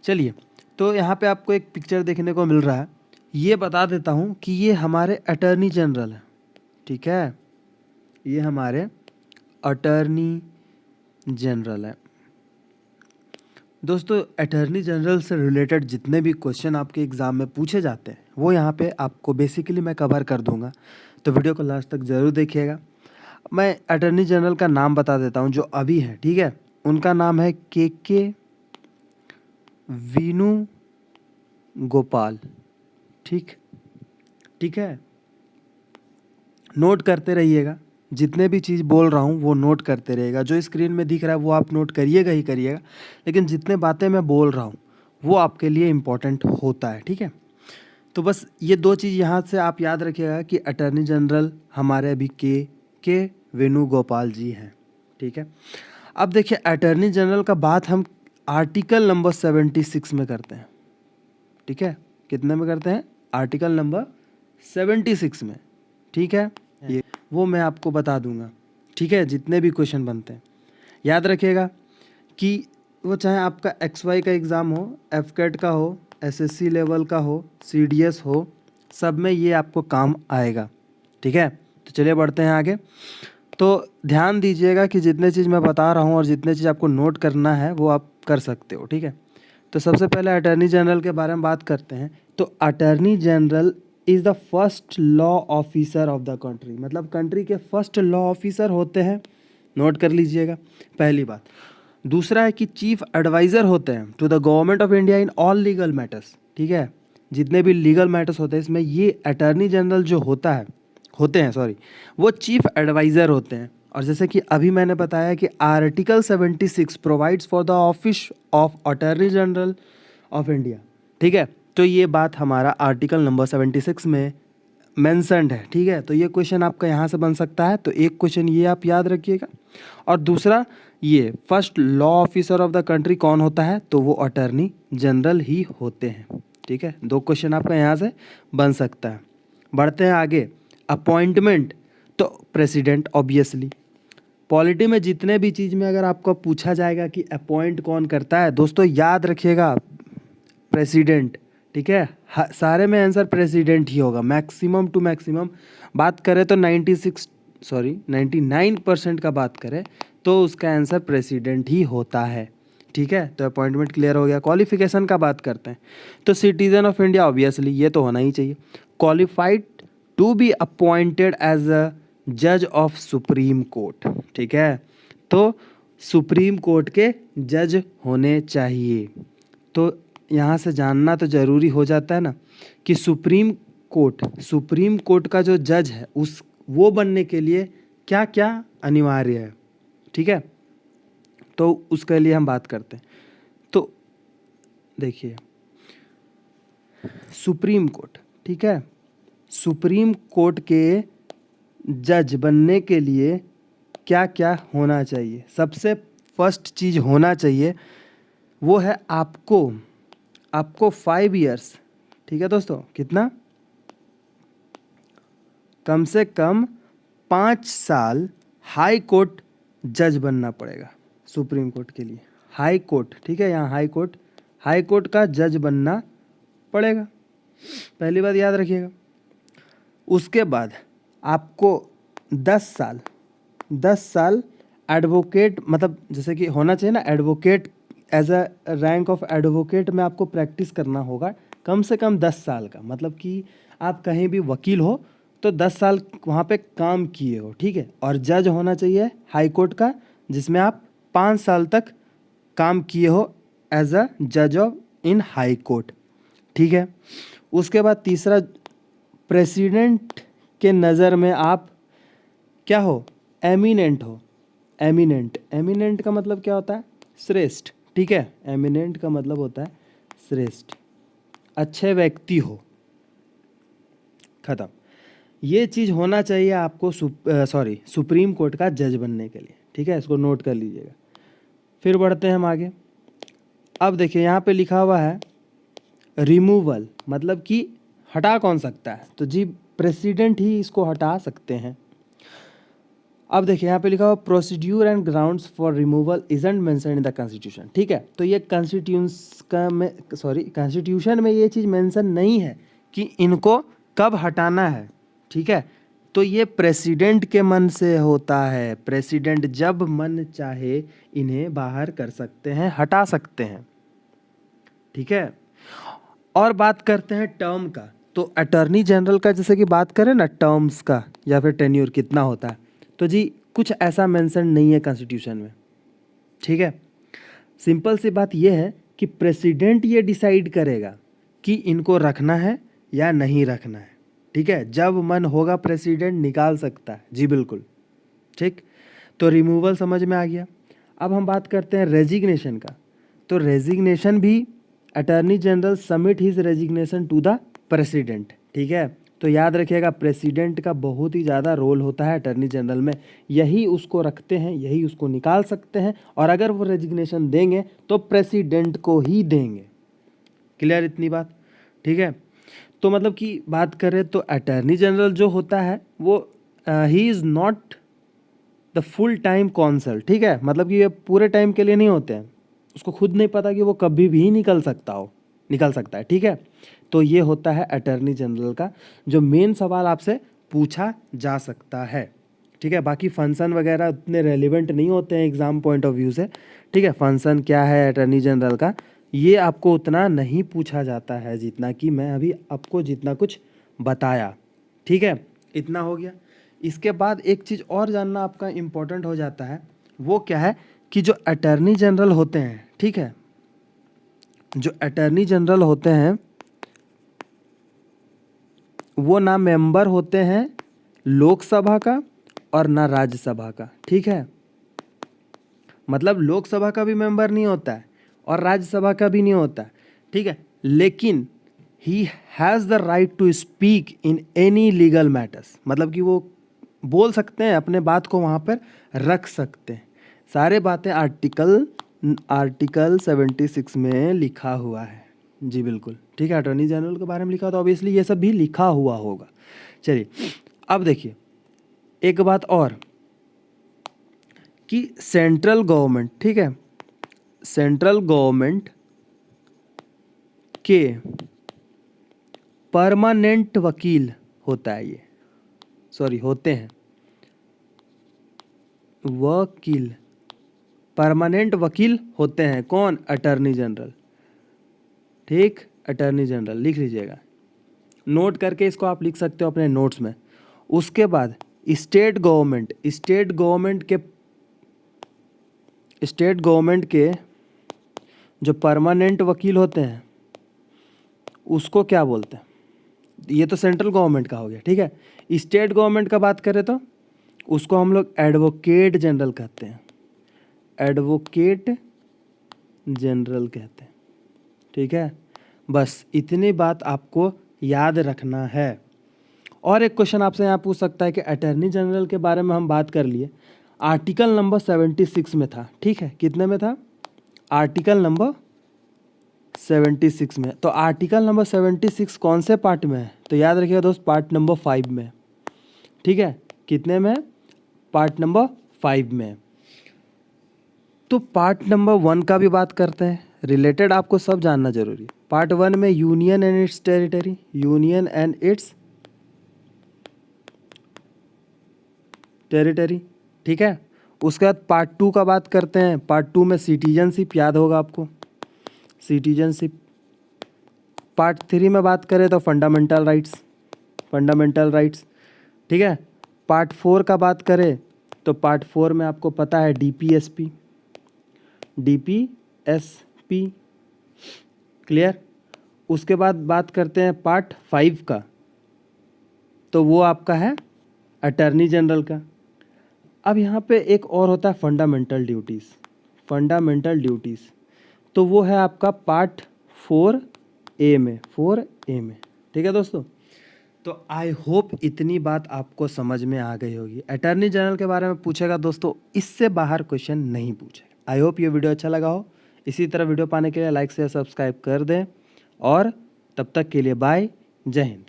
चलिए, तो यहाँ पे आपको एक पिक्चर देखने को मिल रहा है। ये बता देता हूँ कि ये हमारे अटर्नी जनरल हैं, ठीक है, ये हमारे अटर्नी जनरल है। दोस्तों, अटर्नी जनरल से रिलेटेड जितने भी क्वेश्चन आपके एग्ज़ाम में पूछे जाते हैं वो यहाँ पे आपको बेसिकली मैं कवर कर दूंगा, तो वीडियो को लास्ट तक ज़रूर देखिएगा। मैं अटर्नी जनरल का नाम बता देता हूँ जो अभी है, ठीक है। उनका नाम है के वेणु गोपाल, ठीक है। नोट करते रहिएगा, जितने भी चीज़ बोल रहा हूँ वो नोट करते रहिएगा। जो स्क्रीन में दिख रहा है वो आप नोट करिएगा ही करिएगा, लेकिन जितने बातें मैं बोल रहा हूँ वो आपके लिए इम्पोर्टेंट होता है, ठीक है। तो बस ये दो चीज़ यहाँ से आप याद रखिएगा कि अटर्नी जनरल हमारे अभी के वेणुगोपाल जी हैं, ठीक है। अब देखिए, अटर्नी जनरल का बात हम आर्टिकल नंबर 76 में करते हैं, ठीक है। कितने में करते हैं? आर्टिकल नंबर 76 में, ठीक है। ये वो मैं आपको बता दूंगा, ठीक है। जितने भी क्वेश्चन बनते हैं याद रखिएगा कि वो चाहे आपका XY का एग्ज़ाम हो, FCAT का हो, SSC लेवल का हो, CDS हो, सब में ये आपको काम आएगा, ठीक है। तो चलिए बढ़ते हैं आगे। तो ध्यान दीजिएगा कि जितने चीज़ मैं बता रहा हूँ और जितने चीज़ आपको नोट करना है वो आप कर सकते हो, ठीक है। तो सबसे पहले अटर्नी जनरल के बारे में बात करते हैं। तो attorney general is the first law officer of the country, मतलब कंट्री के फर्स्ट लॉ ऑफिसर होते हैं, नोट कर लीजिएगा, पहली बात। दूसरा है कि चीफ एडवाइज़र होते हैं to the government of India in all legal matters, ठीक है। जितने भी लीगल मैटर्स होते हैं इसमें ये अटर्नी जनरल जो होते हैं वो चीफ एडवाइज़र होते हैं। और जैसे कि अभी मैंने बताया कि article 76 provides for the office of attorney general of India, ठीक है। तो ये बात हमारा आर्टिकल नंबर 76 में मेंशन्ड है, ठीक है। तो ये क्वेश्चन आपका यहाँ से बन सकता है, तो एक क्वेश्चन ये आप याद रखिएगा। और दूसरा, ये first law officer of the country कौन होता है? तो वो अटर्नी जनरल ही होते हैं, ठीक है। दो क्वेश्चन आपका यहाँ से बन सकता है। बढ़ते हैं आगे। अपॉइंटमेंट, तो प्रेसिडेंट ऑब्वियसली। पॉलिटी में जितने भी चीज़ में अगर आपको पूछा जाएगा कि अपॉइंट कौन करता है, दोस्तों याद रखिएगा प्रेसिडेंट, ठीक है। सारे में आंसर प्रेसिडेंट ही होगा, मैक्सिमम टू मैक्सिमम। बात करें तो 99% का बात करें तो उसका आंसर प्रेसिडेंट ही होता है, ठीक है। तो अपॉइंटमेंट क्लियर हो गया। क्वालिफिकेशन का बात करते हैं तो सिटीजन ऑफ इंडिया ऑब्वियसली, ये तो होना ही चाहिए। Qualified to be appointed as a जज ऑफ सुप्रीम कोर्ट, ठीक है। तो सुप्रीम कोर्ट के जज होने चाहिए। तो यहाँ से जानना तो ज़रूरी हो जाता है ना कि सुप्रीम कोर्ट का जो जज है वो बनने के लिए क्या क्या अनिवार्य है, ठीक है। तो उसके लिए हम बात करते हैं। तो देखिए, सुप्रीम कोर्ट, ठीक है, सुप्रीम कोर्ट के जज बनने के लिए क्या क्या होना चाहिए? सबसे फर्स्ट चीज़ होना चाहिए वो है आपको 5 इयर्स, ठीक है दोस्तों, कितना? कम से कम 5 साल हाई कोर्ट जज बनना पड़ेगा सुप्रीम कोर्ट के लिए। हाई कोर्ट, ठीक है, यहाँ हाई कोर्ट का जज बनना पड़ेगा, पहली बात याद रखिएगा। उसके बाद आपको 10 साल एडवोकेट, मतलब जैसे कि होना चाहिए ना advocate, as a rank of advocate में आपको प्रैक्टिस करना होगा कम से कम 10 साल का। मतलब कि आप कहीं भी वकील हो तो 10 साल वहाँ पे काम किए हो, ठीक है। और जज होना चाहिए हाई कोर्ट का, जिसमें आप 5 साल तक काम किए हो एज अ जज ऑफ इन हाई कोर्ट, ठीक है। उसके बाद तीसरा, प्रेसिडेंट के नज़र में आप क्या हो? एमिनेंट हो। एमिनेंट का मतलब क्या होता है? श्रेष्ठ, ठीक है। एमिनेंट का मतलब होता है श्रेष्ठ, अच्छे व्यक्ति हो, खत्म। ये चीज़ होना चाहिए आपको सुप्रीम कोर्ट का जज बनने के लिए, ठीक है। इसको नोट कर लीजिएगा। फिर बढ़ते हैं हम आगे। अब देखिए यहाँ पे लिखा हुआ है रिमूवल, मतलब कि हटा कौन सकता है? तो जी प्रेसिडेंट ही इसको हटा सकते हैं। अब देखिए यहाँ पे लिखा हुआ procedure and grounds for removal isn't mention in the constitution, ठीक है। तो ये कॉन्स्टिट्यूशन में ये चीज़ मेंशन नहीं है कि इनको कब हटाना है, ठीक है। तो ये प्रेसिडेंट के मन से होता है, प्रेसिडेंट जब मन चाहे इन्हें बाहर कर सकते हैं, हटा सकते हैं, ठीक है। और बात करते हैं टर्म का, तो अटॉर्नी जनरल का जैसे कि बात करें ना टर्म्स का या फिर टेन्योर कितना होता है, तो जी कुछ ऐसा मेंशन नहीं है कॉन्स्टिट्यूशन में, ठीक है। सिंपल सी बात यह है कि प्रेसिडेंट ये डिसाइड करेगा कि इनको रखना है या नहीं रखना है, ठीक है। जब मन होगा प्रेसिडेंट निकाल सकता है, जी बिल्कुल, ठीक। तो रिमूवल समझ में आ गया। अब हम बात करते हैं रेजिग्नेशन का, तो रेजिग्नेशन भी attorney general submit his resignation to the president, ठीक है। तो याद रखिएगा प्रेसिडेंट का बहुत ही ज़्यादा रोल होता है अटॉर्नी जनरल में, यही उसको रखते हैं, यही उसको निकाल सकते हैं, और अगर वो रेजिग्नेशन देंगे तो प्रेसिडेंट को ही देंगे। क्लियर इतनी बात, ठीक है। तो मतलब कि बात करें तो अटॉर्नी जनरल जो होता है वो ही is not the full time counsel, ठीक है। मतलब कि ये पूरे टाइम के लिए नहीं होते हैं, उसको खुद नहीं पता कि वो कभी भी निकल सकता है, ठीक है। तो ये होता है अटॉर्नी जनरल का जो मेन सवाल आपसे पूछा जा सकता है, ठीक है। बाकी फंक्शन वगैरह उतने रेलिवेंट नहीं होते हैं एग्जाम पॉइंट ऑफ व्यू से, ठीक है। फंक्शन क्या है अटॉर्नी जनरल का ये आपको उतना नहीं पूछा जाता है जितना कि मैं अभी आपको जितना कुछ बताया, ठीक है। इतना हो गया। इसके बाद एक चीज़ और जानना आपका इम्पोर्टेंट हो जाता है, वो क्या है कि जो अटॉर्नी जनरल होते हैं, ठीक है, जो अटॉर्नी जनरल होते हैं वो ना मेंबर होते हैं लोकसभा का और ना राज्यसभा का, ठीक है। मतलब लोकसभा का भी मेंबर नहीं होता है और राज्यसभा का भी नहीं होता है, ठीक है। लेकिन he has the right to speak in any legal matters, मतलब कि वो बोल सकते हैं, अपने बात को वहाँ पर रख सकते हैं। सारे बातें आर्टिकल 76 में लिखा हुआ है, जी बिल्कुल, ठीक है। अटॉर्नी जनरल के बारे में लिखा तो ऑब्वियसली ये सब भी लिखा हुआ होगा। चलिए अब देखिए एक बात और कि सेंट्रल गवर्नमेंट, ठीक है, सेंट्रल गवर्नमेंट के परमानेंट वकील होता है ये, होते हैं वकील, परमानेंट वकील होते हैं कौन? अटॉर्नी जनरल, ठीक। अटॉर्नी जनरल लिख लीजिएगा, नोट करके इसको आप लिख सकते हो अपने नोट्स में। उसके बाद स्टेट गवर्नमेंट के जो परमानेंट वकील होते हैं उसको क्या बोलते हैं? ये तो सेंट्रल गवर्नमेंट का हो गया, ठीक है। स्टेट गवर्नमेंट का बात करें तो उसको हम लोग एडवोकेट जनरल कहते हैं, एडवोकेट जनरल कहते हैं, ठीक है। बस इतनी बात आपको याद रखना है। और एक क्वेश्चन आपसे यहाँ पूछ सकता है कि अटॉर्नी जनरल के बारे में हम बात कर लिए, आर्टिकल नंबर 76 में था, ठीक है। कितने में था? आर्टिकल नंबर 76 में। तो आर्टिकल नंबर 76 कौन से पार्ट में है? तो याद रखिएगा दोस्त, पार्ट नंबर 5 में, ठीक है। कितने में? पार्ट नंबर 5 में। तो पार्ट नंबर 1 का भी बात करते हैं, रिलेटेड आपको सब जानना जरूरी। पार्ट 1 में union and it's territory, union and it's territory, ठीक है। उसके बाद पार्ट 2 का बात करते हैं, पार्ट 2 में सिटीजनशिप, याद होगा आपको सिटीजनशिप। पार्ट 3 में बात करें तो फंडामेंटल राइट्स, ठीक है। पार्ट 4 का बात करें तो पार्ट 4 में आपको पता है डीपीएसपी, क्लियर। उसके बाद बात करते हैं पार्ट 5 का, तो वो आपका है अटॉर्नी जनरल का। अब यहाँ पे एक और होता है फंडामेंटल ड्यूटीज़, तो वो है आपका पार्ट 4A में, ठीक है दोस्तों। तो आई होप इतनी बात आपको समझ में आ गई होगी। अटॉर्नी जनरल के बारे में पूछेगा दोस्तों, इससे बाहर क्वेश्चन नहीं पूछेगा। आई होप ये वीडियो अच्छा लगा हो। इसी तरह वीडियो पाने के लिए लाइक से सब्सक्राइब कर दें, और तब तक के लिए बाय, जय हिंद।